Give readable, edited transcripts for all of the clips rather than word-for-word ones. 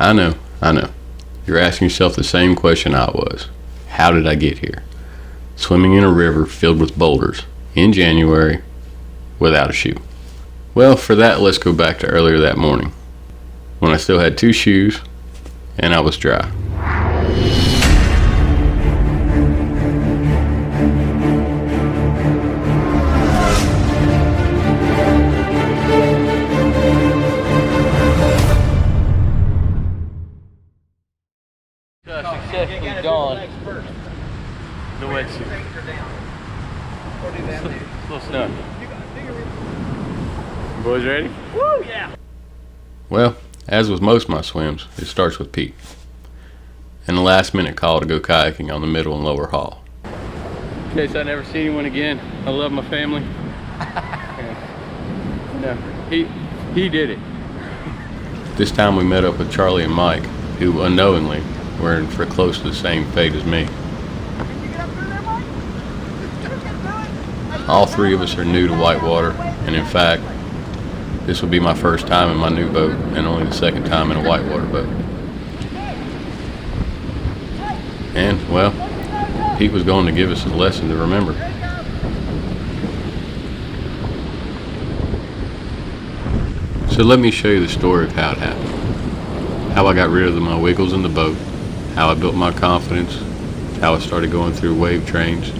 I know. You're asking yourself the same question I was. How did I get here? Swimming in a river filled with boulders in January without a shoe. Well, for that, let's go back to earlier that morning when I still had 2 shoes and I was dry. Successfully donned the wetsuit. It's a little snug. Boys ready? Woo, yeah! Well, as with most of my swims, it starts with Pete and the last minute call to go kayaking on the middle and lower hall. In case I never see anyone again, I love my family. No, he did it. This time we met up with Charlie and Mike, who unknowingly were in for close to the same fate as me. All 3 of us are new to whitewater, and in fact, this will be my first time in my new boat and only the second time in a whitewater boat. And, well, Pete was going to give us a lesson to remember. So let me show you the story of how it happened. How I got rid of my wiggles in the boat, how I built my confidence, how I started going through wave trains,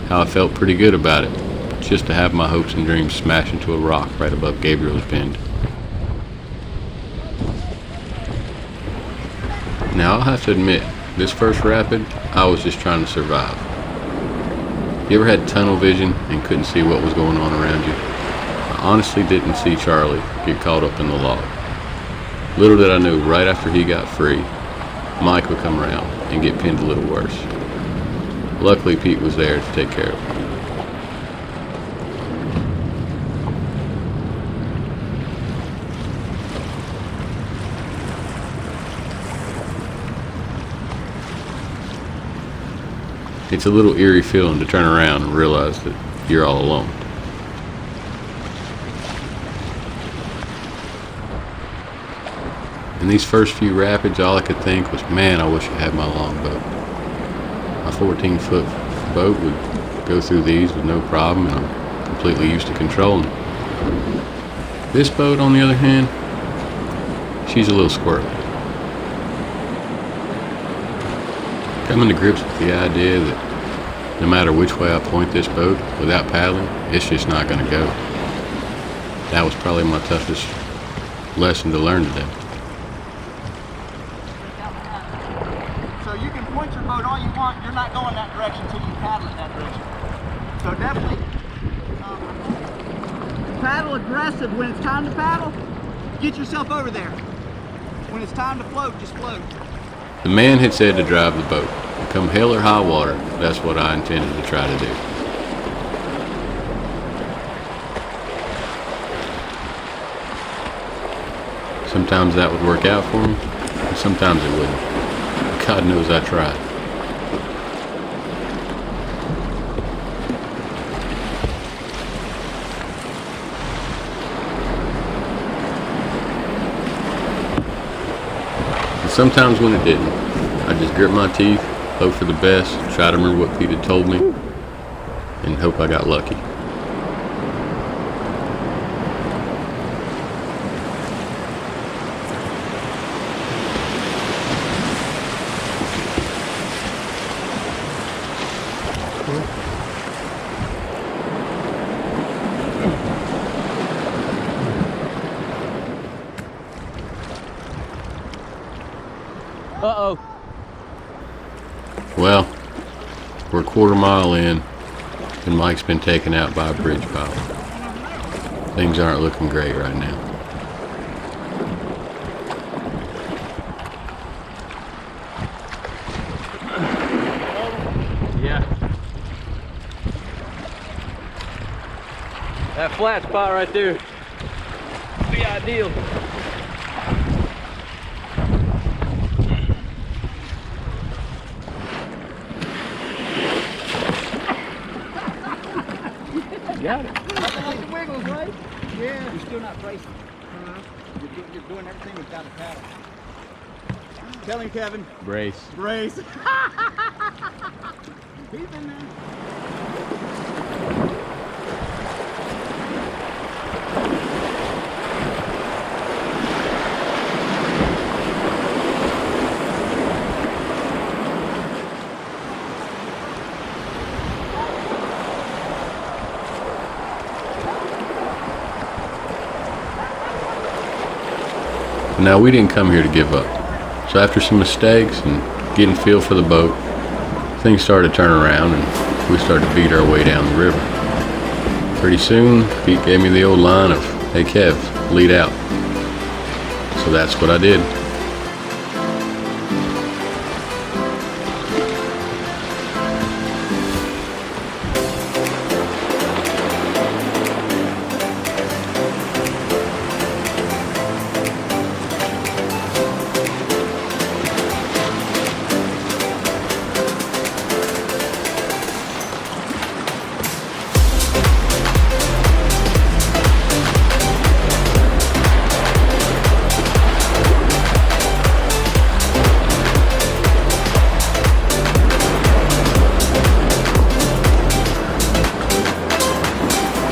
how I felt pretty good about it, just to have my hopes and dreams smash into a rock right above Gabriel's Bend. Now I'll have to admit, this first rapid, I was just trying to survive. You ever had tunnel vision and couldn't see what was going on around you? I honestly didn't see Charlie get caught up in the log. Little did I know, right after he got free, Mike would come around and get pinned a little worse. Luckily, Pete was there to take care of him. It's a little eerie feeling to turn around and realize that you're all alone. In these first few rapids, all I could think was, man, I wish I had my long boat. My 14-foot boat would go through these with no problem, and I'm completely used to controlling it. This boat, on the other hand, she's a little squirrely. Coming to grips with the idea that no matter which way I point this boat without paddling, it's just not going to go. That was probably my toughest lesson to learn today. So you can point your boat all you want, you're not going that direction until you paddle in that direction. So definitely paddle aggressive when it's time to paddle. Get yourself over there. When it's time to float, just float. The man had said to drive the boat. Come hell or high water, that's what I intended to try to do. Sometimes that would work out for me, and sometimes it wouldn't. God knows I tried. And sometimes when it didn't, I just grit my teeth, hope for the best, try to remember what Pete had told me, and hope I got lucky. Uh-oh. Well, we're a quarter mile in, and Mike's been taken out by a bridge pile. Things aren't looking great right now. Yeah. That flat spot right there would be ideal. Got it. Like wiggles, right? Yeah. You're still not bracing. You're doing everything without a paddle. Tell him, Kevin. Brace. Brace. He's in there. Now, we didn't come here to give up. So after some mistakes and getting feel for the boat, things started to turn around and we started to beat our way down the river. Pretty soon, Pete gave me the old line of, "Hey Kev, lead out." So that's what I did.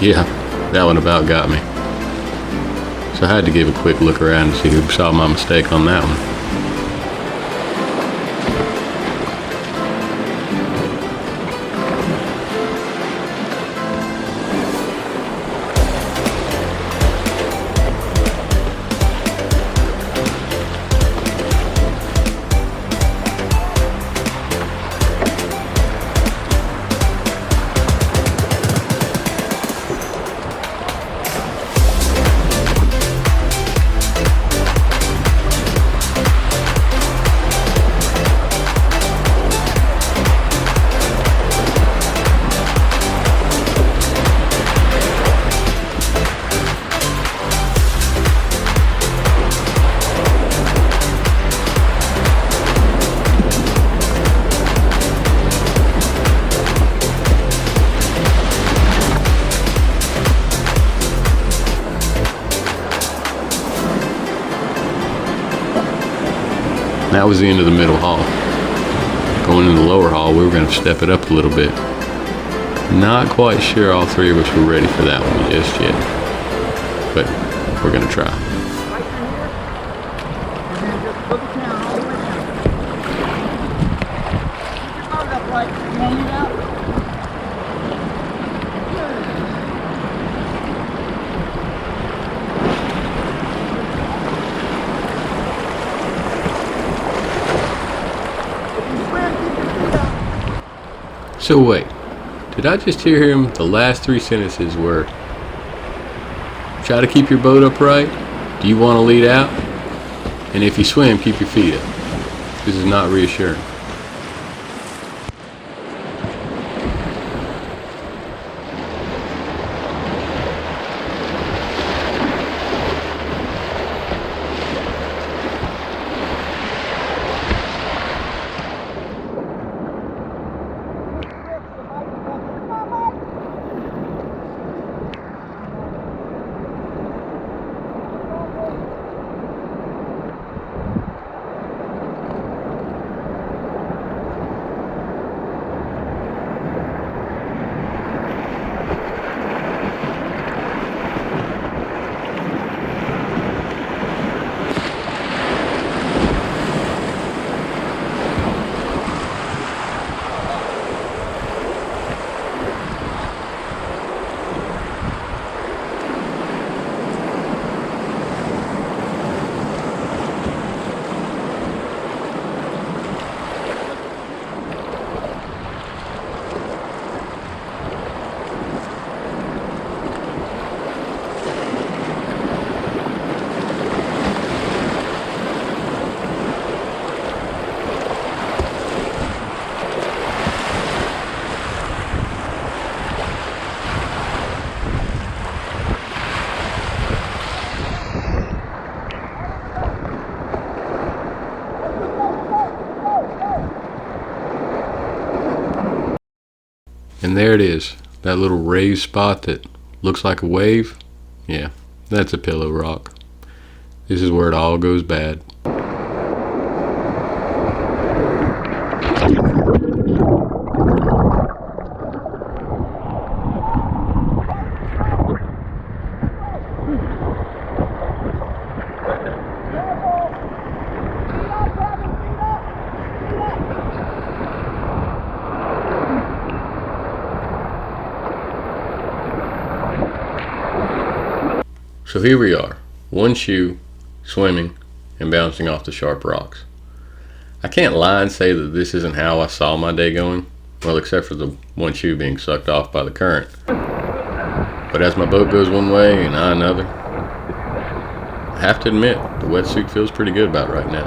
Yeah, that one about got me. So I had to give a quick look around to see who saw my mistake on that one. That was the end of the middle hall. Going into the lower hall, we were going to step it up a little bit. Not quite sure all three of us were ready for that one just yet, but we're going to try. Right through here. And then just boogie down all the way down. Keep your boat upright. You want to lead out? So wait, did I just hear him? The last three sentences were, try to keep your boat upright, do you want to lead out, and if you swim, keep your feet up. This is not reassuring. And there it is, that little raised spot that looks like a wave. Yeah, that's a pillow rock. This is where it all goes bad. So here we are, one shoe, swimming, and bouncing off the sharp rocks. I can't lie and say that this isn't how I saw my day going, well, except for the one shoe being sucked off by the current. But as my boat goes one way and I another, I have to admit, the wetsuit feels pretty good about right now.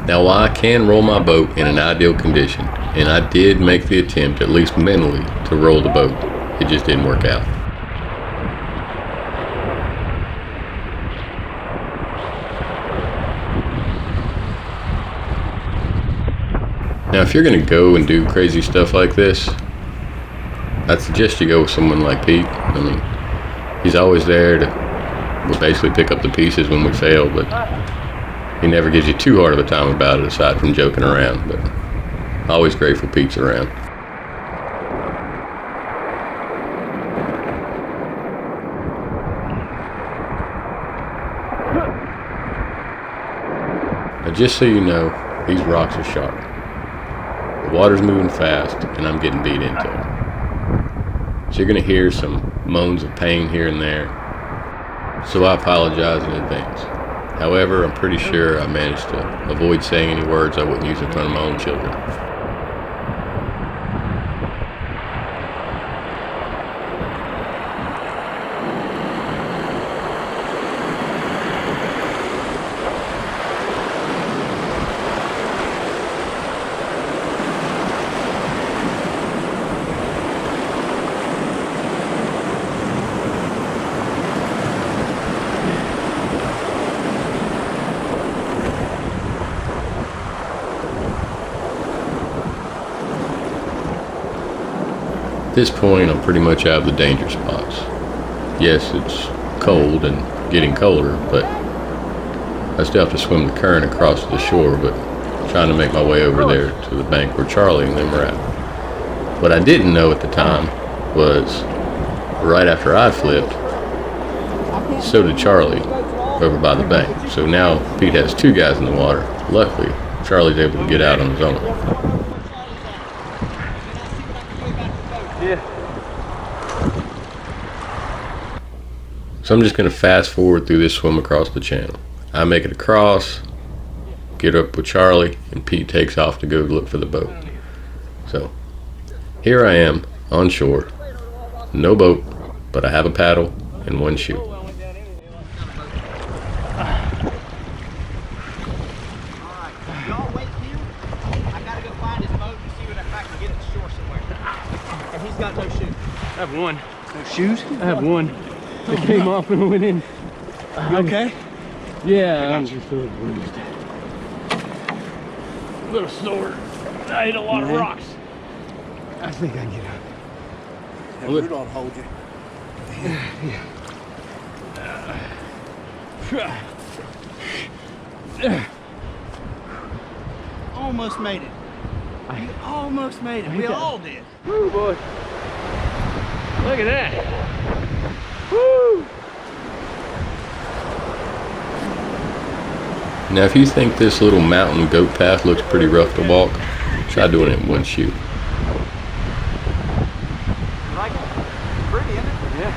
Now, while I can roll my boat in an ideal condition, and I did make the attempt, at least mentally, to roll the boat, it just didn't work out. Now, if you're going to go and do crazy stuff like this, I'd suggest you go with someone like Pete. I mean, he's always there to basically pick up the pieces when we fail, but he never gives you too hard of a time about it aside from joking around. But always grateful Pete's around. Now, just so you know, these rocks are sharp. The water's moving fast, and I'm getting beat into it. So you're going to hear some moans of pain here and there. So I apologize in advance. However, I'm pretty sure I managed to avoid saying any words I wouldn't use in front of my own children. At this point, I'm pretty much out of the danger spots. Yes, it's cold and getting colder, but I still have to swim the current across the shore, but trying to make my way over there to the bank where Charlie and them were at. What I didn't know at the time was right after I flipped, so did Charlie over by the bank. So now Pete has two guys in the water. Luckily, Charlie's able to get out on his own. So I'm just going to fast forward through this swim across the channel. I make it across, get up with Charlie, and Pete takes off to go look for the boat. So here I am on shore, no boat, but I have a paddle and one shoe. Alright, y'all wait here. I gotta go find his boat and see if I can get it to shore somewhere. And he's got no shoes. I have one. No shoes? I have one. It came off and went in. You okay? Yeah, I'm just a little bruised. A little sore. I ate a lot of rocks. I think I can get up. Well, Rudolph hold you. Almost made it. You almost made it. We all did. Woo, boy. Look at that. Woo! Now, if you think this little mountain goat path looks pretty rough to walk, try doing it in one shoe. Like it? Pretty, isn't it? Yeah.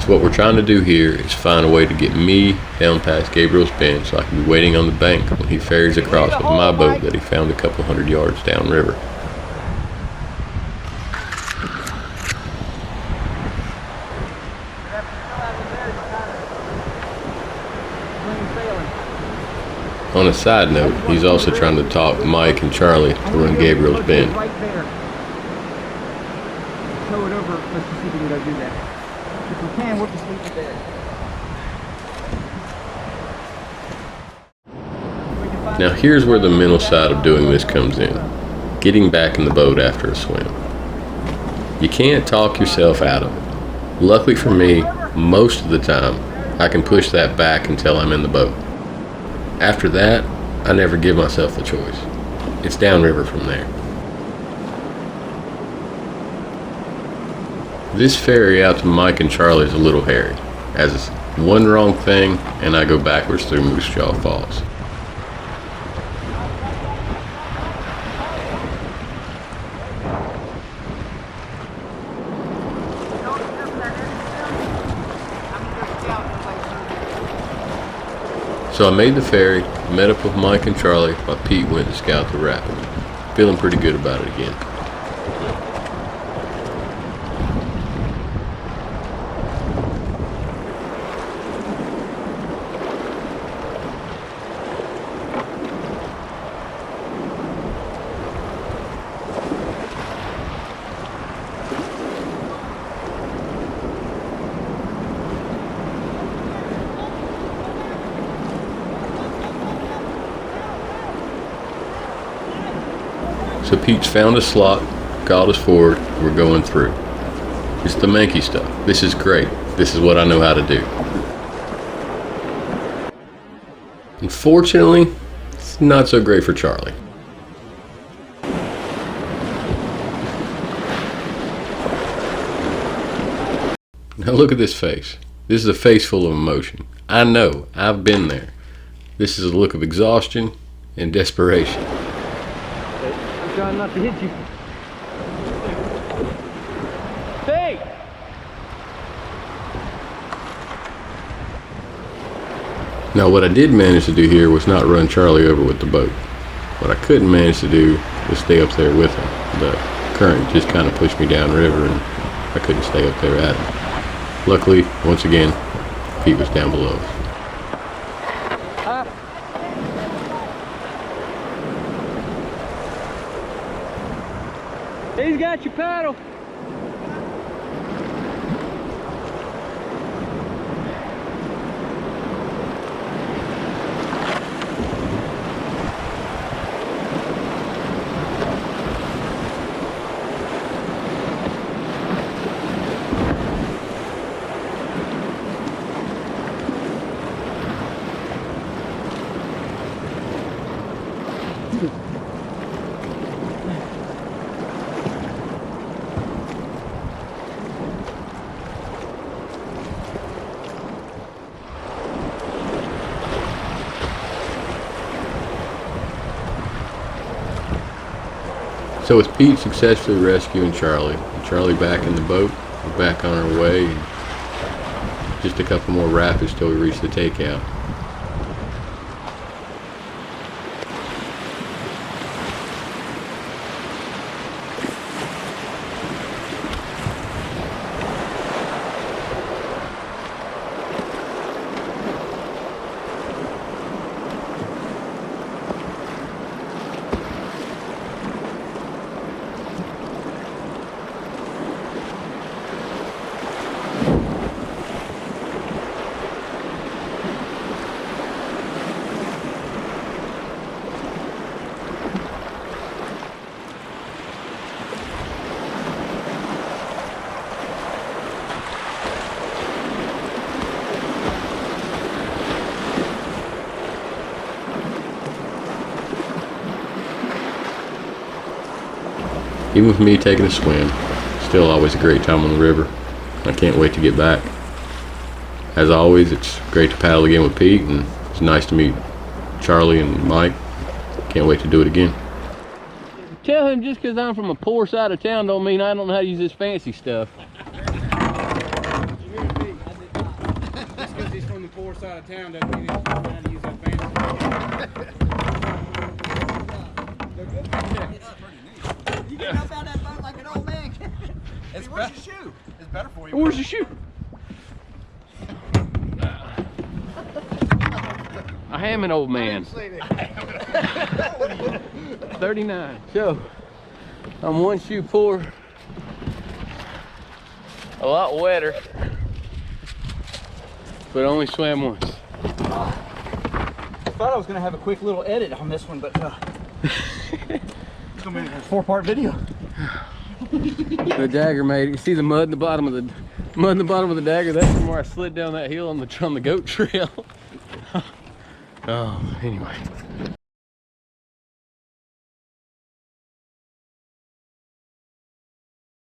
So what we're trying to do here is find a way to get me down past Gabriel's Bend so I can be waiting on the bank when he ferries across with my boat that he found a couple hundred yards downriver. On a side note, he's also trying to talk Mike and Charlie to run Gabriel's Bend. Right there. Tow it over. Let's see if we can go do that. If we can, we'll just leave it there. Now here's where the mental side of doing this comes in. Getting back in the boat after a swim. You can't talk yourself out of it. Luckily for me, most of the time, I can push that back until I'm in the boat. After that, I never give myself the choice. It's downriver from there. This ferry out to Mike and Charlie is a little hairy, as it's one wrong thing and I go backwards through Moose Jaw Falls. So I made the ferry, met up with Mike and Charlie while Pete went to scout the rapid. Feeling pretty good about it again. So Pete's found a slot, called us forward, we're going through. It's the manky stuff. This is great. This is what I know how to do. Unfortunately, it's not so great for Charlie. Now look at this face. This is a face full of emotion. I know, I've been there. This is a look of exhaustion and desperation. I'm trying not to hit you. Hey! Now what I did manage to do here was not run Charlie over with the boat. What I couldn't manage to do was stay up there with him. The current just kind of pushed me downriver and I couldn't stay up there at him. Luckily, once again, Pete was down below. He's got your paddle. So with Pete successfully rescuing Charlie, and Charlie back in the boat, we're back on our way. And just a couple more rapids till we reach the takeout. Even with me taking a swim, still always a great time on the river. I can't wait to get back. As always, it's great to paddle again with Pete, and it's nice to meet Charlie and Mike. Can't wait to do it again. Tell him just because I'm from a poor side of town don't mean I don't know how to use this fancy stuff. Just because he's from the poor side of town doesn't mean he knows how to use that fancy. You get up out of that boat like an old man. Hey, where's your shoe? It's better for you. Where's your shoe? I am an old man. 39. So, I'm one shoe poor. A lot wetter. But I only swam once. I thought I was going to have a quick little edit on this one, but it's going to be a 4-part video. The dagger made it. You see the mud in the bottom of the dagger? That's from where I slid down that hill on the goat trail. Oh, anyway.